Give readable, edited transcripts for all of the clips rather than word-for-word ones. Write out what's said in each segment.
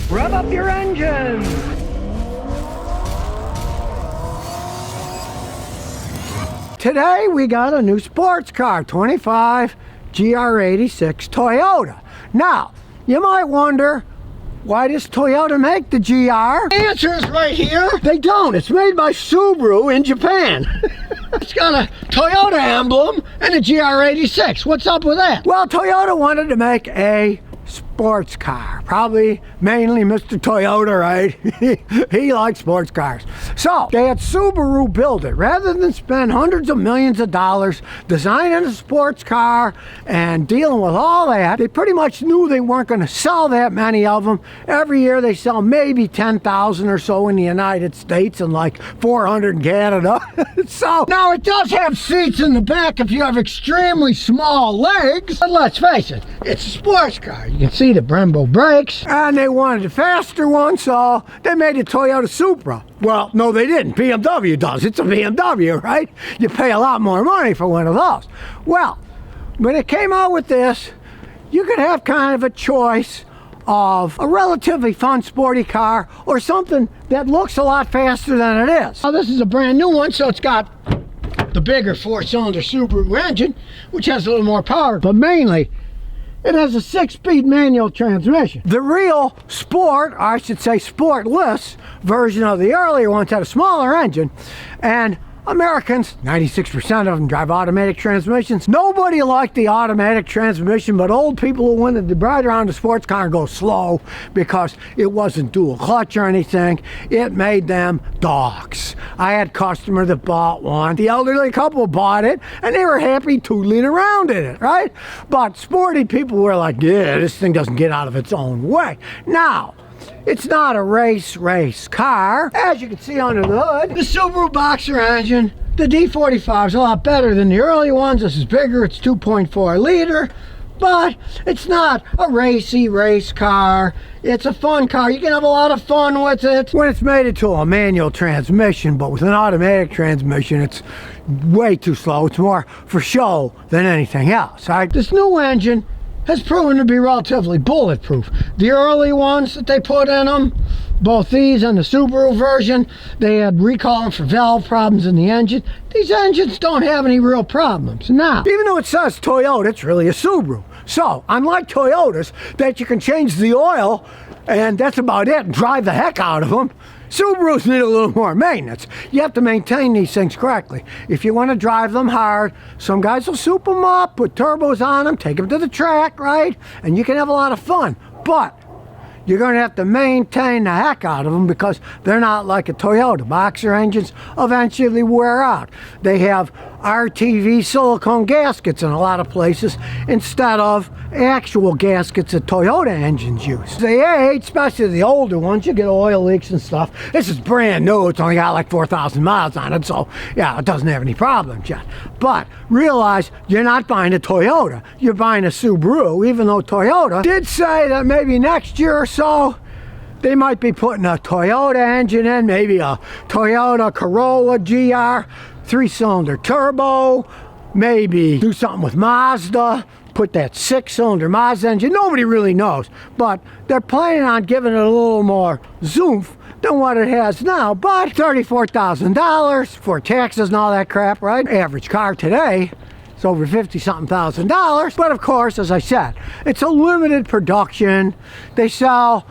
Rev up your engines! Today we got a new sports car, 25 GR86 Toyota. Now, you might wonder, why does Toyota make the GR? The answer is right here. They don't. It's made by Subaru in Japan. It's got a Toyota emblem and a GR86. What's up with that? Well, Toyota wanted to make a sports car. Probably mainly Mr. Toyota, right? He likes sports cars. So they had Subaru build it. Rather than spend hundreds of millions of dollars designing a sports car and dealing with all that, they pretty much knew they weren't going to sell that many of them. Every year they sell maybe 10,000 or so in the United States and like 400 in Canada. So now it does have seats in the back if you have extremely small legs. But let's face it, it's a sports car. You can see the Brembo brakes, and they wanted a faster one, so they made a Toyota Supra. Well, no, they didn't. BMW does. It's a BMW, right? You pay a lot more money for one of those. Well, when it came out with this, you could have kind of a choice of a relatively fun sporty car or something that looks a lot faster than it is. Now, this is a brand new one, so it's got the bigger four-cylinder Subaru engine, which has a little more power, but mainly it has a 6-speed manual transmission. The real sport, or I should say sportless, version of the earlier ones had a smaller engine, and Americans, 96% of them drive automatic transmissions. Nobody liked the automatic transmission, but old people who wanted to ride around the sports car and go slow because it wasn't dual clutch or anything, it made them dogs. I had a customer that bought one. The elderly couple bought it, and they were happy tootling around in it, right? But sporty people were like, yeah, this thing doesn't get out of its own way. Now, it's not a race car. As you can see under the hood, the Subaru Boxer engine, the D45 is a lot better than the early ones. This is bigger, it's 2.4 liter, but it's not a race car. It's a fun car. You can have a lot of fun with it when it's made into a manual transmission, but with an automatic transmission, it's way too slow. It's more for show than anything else, right? This new engine has proven to be relatively bulletproof. The early ones that they put in them, both these and the Subaru version, they had recalling for valve problems in the engine. These engines don't have any real problems. Now, even though it says Toyota, it's really a Subaru. So, unlike Toyotas, that you can change the oil, and that's about it, and drive the heck out of them, Subarus need a little more maintenance. You have to maintain these things correctly. If you want to drive them hard, some guys will soup them up, put turbos on them, take them to the track, right? And you can have a lot of fun. But you're going to have to maintain the heck out of them because they're not like a Toyota. Boxer engines eventually wear out. They have RTV silicone gaskets in a lot of places instead of actual gaskets that Toyota engines use. They age, especially the older ones, you get oil leaks and stuff. This is brand new. It's only got like 4,000 miles on it, so yeah, it doesn't have any problems yet. But realize you're not buying a Toyota. You're buying a Subaru, even though Toyota did say that maybe next year or so they might be putting a Toyota engine in, maybe a Toyota Corolla GR 3-cylinder turbo, maybe do something with Mazda, put that 6-cylinder Mazda engine. Nobody really knows, but they're planning on giving it a little more zoomph than what it has now. But $34,000 for taxes and all that crap, right? Average car today, it's over 50-something thousand dollars. But of course, as I said, it's a limited production. They sell,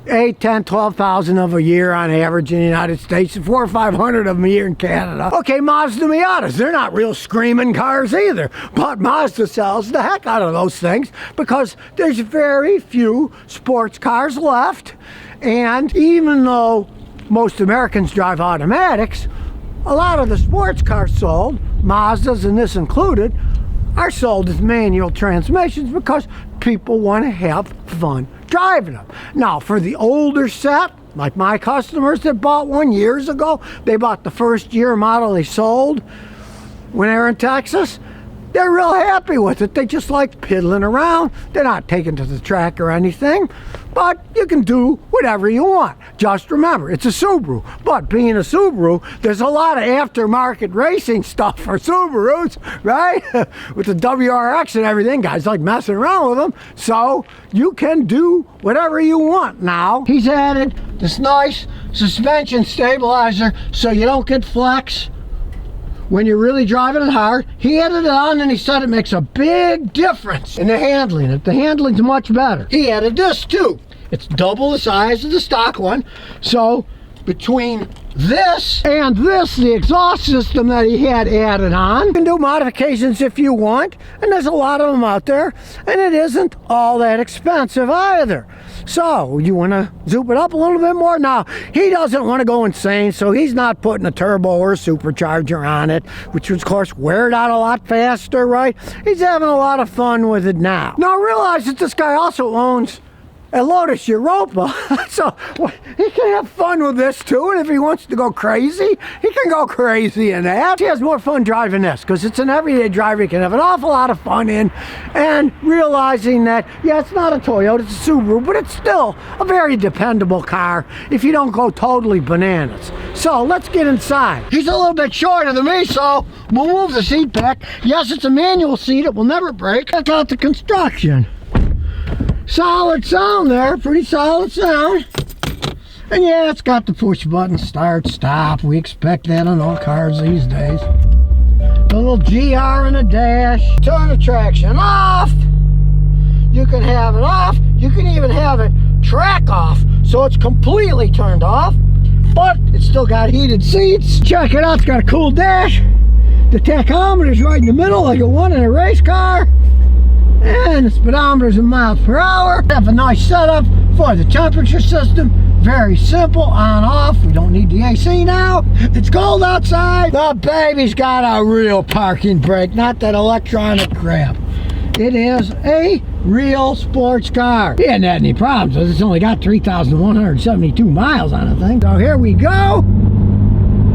8, 10, 12,000 of a year on average in the United States, and 400 or 500 of them a year in Canada. Okay, Mazda Miatas, they're not real screaming cars either, but Mazda sells the heck out of those things because there's very few sports cars left, and even though most Americans drive automatics, a lot of the sports cars sold, Mazdas and this included, are sold as manual transmissions because people want to have fun driving them. Now, for the older set, like my customers that bought one years ago, they bought the first year model they sold when they were in Texas, they're real happy with it. They just like piddling around. They're not taken to the track or anything, but you can do whatever you want. Just remember, it's a Subaru. But being a Subaru, there's a lot of aftermarket racing stuff for Subarus, right? With the WRX and everything, guys like messing around with them. So you can do whatever you want now. He's added this nice suspension stabilizer so you don't get flex when you're really driving it hard. He added it on and he said it makes a big difference in the handling. The handling's much better. He added this too. It's double the size of the stock one. So between this and this, the exhaust system that he had added on, you can do modifications if you want, and there's a lot of them out there, and it isn't all that expensive either. So you want to zoom it up a little bit more? Now, he doesn't want to go insane, so he's not putting a turbo or a supercharger on it, which of course wear it out a lot faster, right? He's having a lot of fun with it now. Now realize that this guy also owns a Lotus Europa, so he can have fun with this too, and if he wants to go crazy, he can go crazy in that. He has more fun driving this, because it's an everyday driver he can have an awful lot of fun in, and realizing that, yeah, it's not a Toyota, it's a Subaru, but it's still a very dependable car if you don't go totally bananas. So let's get inside. He's a little bit shorter than me, so we'll move the seat back. Yes, it's a manual seat, it will never break. Check out the construction. Solid sound there, pretty solid sound. And yeah, it's got the push button, start, stop. We expect that on all cars these days. The little GR in the dash. Turn the traction off. You can have it off. You can even have it track off, so it's completely turned off, but it's still got heated seats. Check it out, it's got a cool dash. The tachometer's right in the middle like it would in a race car. And the speedometer's in miles per hour. Have a nice setup for the temperature system. Very simple, on off. We don't need the AC now. It's cold outside. The baby's got a real parking brake, not that electronic crap. It is a real sports car. He hadn't had any problems with it. It's only got 3,172 miles on the thing. So here we go.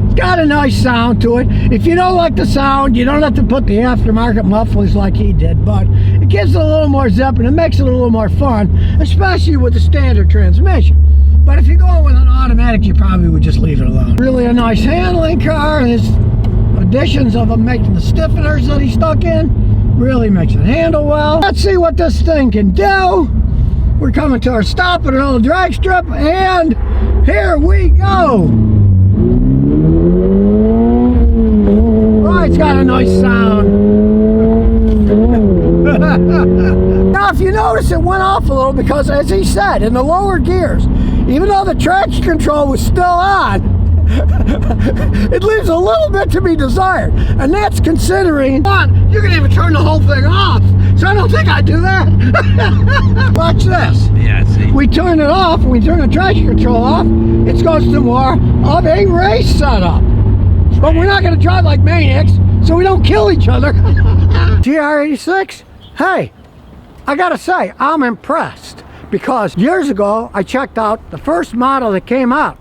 It's got a nice sound to it. If you don't like the sound, you don't have to put the aftermarket mufflers like he did, but it gives it a little more zip and it makes it a little more fun, especially with the standard transmission. But if you're going with an automatic, you probably would just leave it alone. Really a nice handling car, and his additions of him making the stiffeners that he stuck in really makes it handle well. Let's see what this thing can do. We're coming to our stop at an old drag strip, and here we go. Oh, it's got a nice sound. Now, if you notice, it went off a little because, as he said, in the lower gears, even though the traction control was still on, it leaves a little bit to be desired, and that's considering you can even turn the whole thing off, so I don't think I'd do that. Watch this. Yeah, see. We turn it off, we turn the traction control off, it goes to more of a race setup. But we're not going to drive like maniacs, so we don't kill each other. GR86, hey, I gotta say, I'm impressed, because years ago I checked out the first model that came out,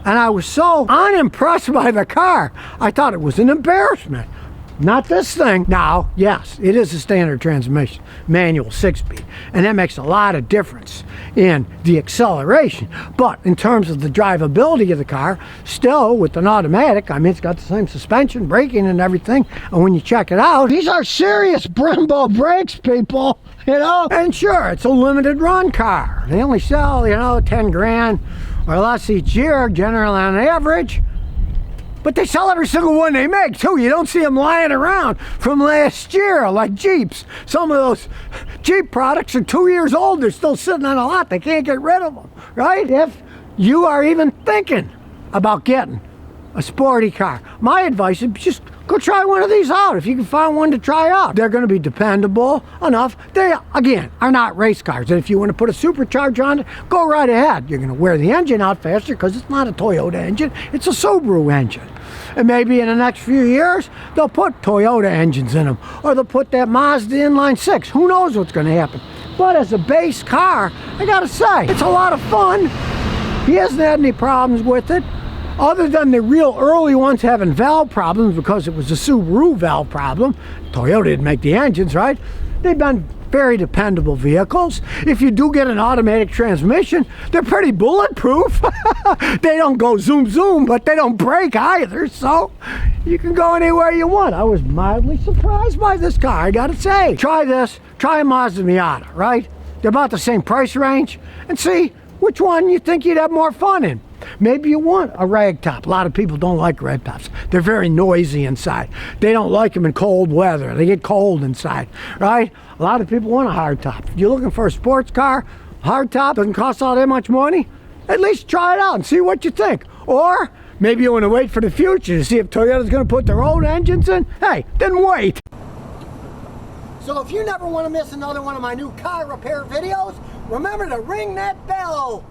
and I was so unimpressed by the car, I thought it was an embarrassment. Not this thing. Now, yes, it is a standard transmission, manual 6-speed, and that makes a lot of difference in the acceleration. But in terms of the drivability of the car, still with an automatic, I mean, it's got the same suspension, braking, and everything. And when you check it out, these are serious Brembo brakes, people, you know? And sure, it's a limited run car. They only sell, 10 grand or less each year, generally on average. But they sell every single one they make, too. You don't see them lying around from last year, like Jeeps. Some of those Jeep products are 2 years old. They're still sitting on a lot. They can't get rid of them, right? If you are even thinking about getting a sporty car, my advice is just go try one of these out if you can find one to try out. They're going to be dependable enough. They, again, are not race cars. And if you want to put a supercharger on it, go right ahead. You're going to wear the engine out faster because it's not a Toyota engine. It's a Subaru engine. And maybe in the next few years, they'll put Toyota engines in them. Or they'll put that Mazda inline 6. Who knows what's going to happen. But as a base car, I got to say, it's a lot of fun. He hasn't had any problems with it. Other than the real early ones having valve problems because it was a Subaru valve problem, Toyota didn't make the engines, right? They've been very dependable vehicles. If you do get an automatic transmission, they're pretty bulletproof. They don't go zoom zoom, but they don't break either, so you can go anywhere you want. I was mildly surprised by this car, I gotta say. Try this, try a Mazda Miata, right? They're about the same price range, and see which one you think you'd have more fun in. Maybe you want a ragtop. A lot of people don't like ragtops. They're very noisy inside. They don't like them in cold weather. They get cold inside, right? A lot of people want a hardtop. If you're looking for a sports car, hardtop doesn't cost all that much money. At least try it out and see what you think. Or maybe you want to wait for the future to see if Toyota's going to put their own engines in. Hey, then wait. So if you never want to miss another one of my new car repair videos, remember to ring that bell.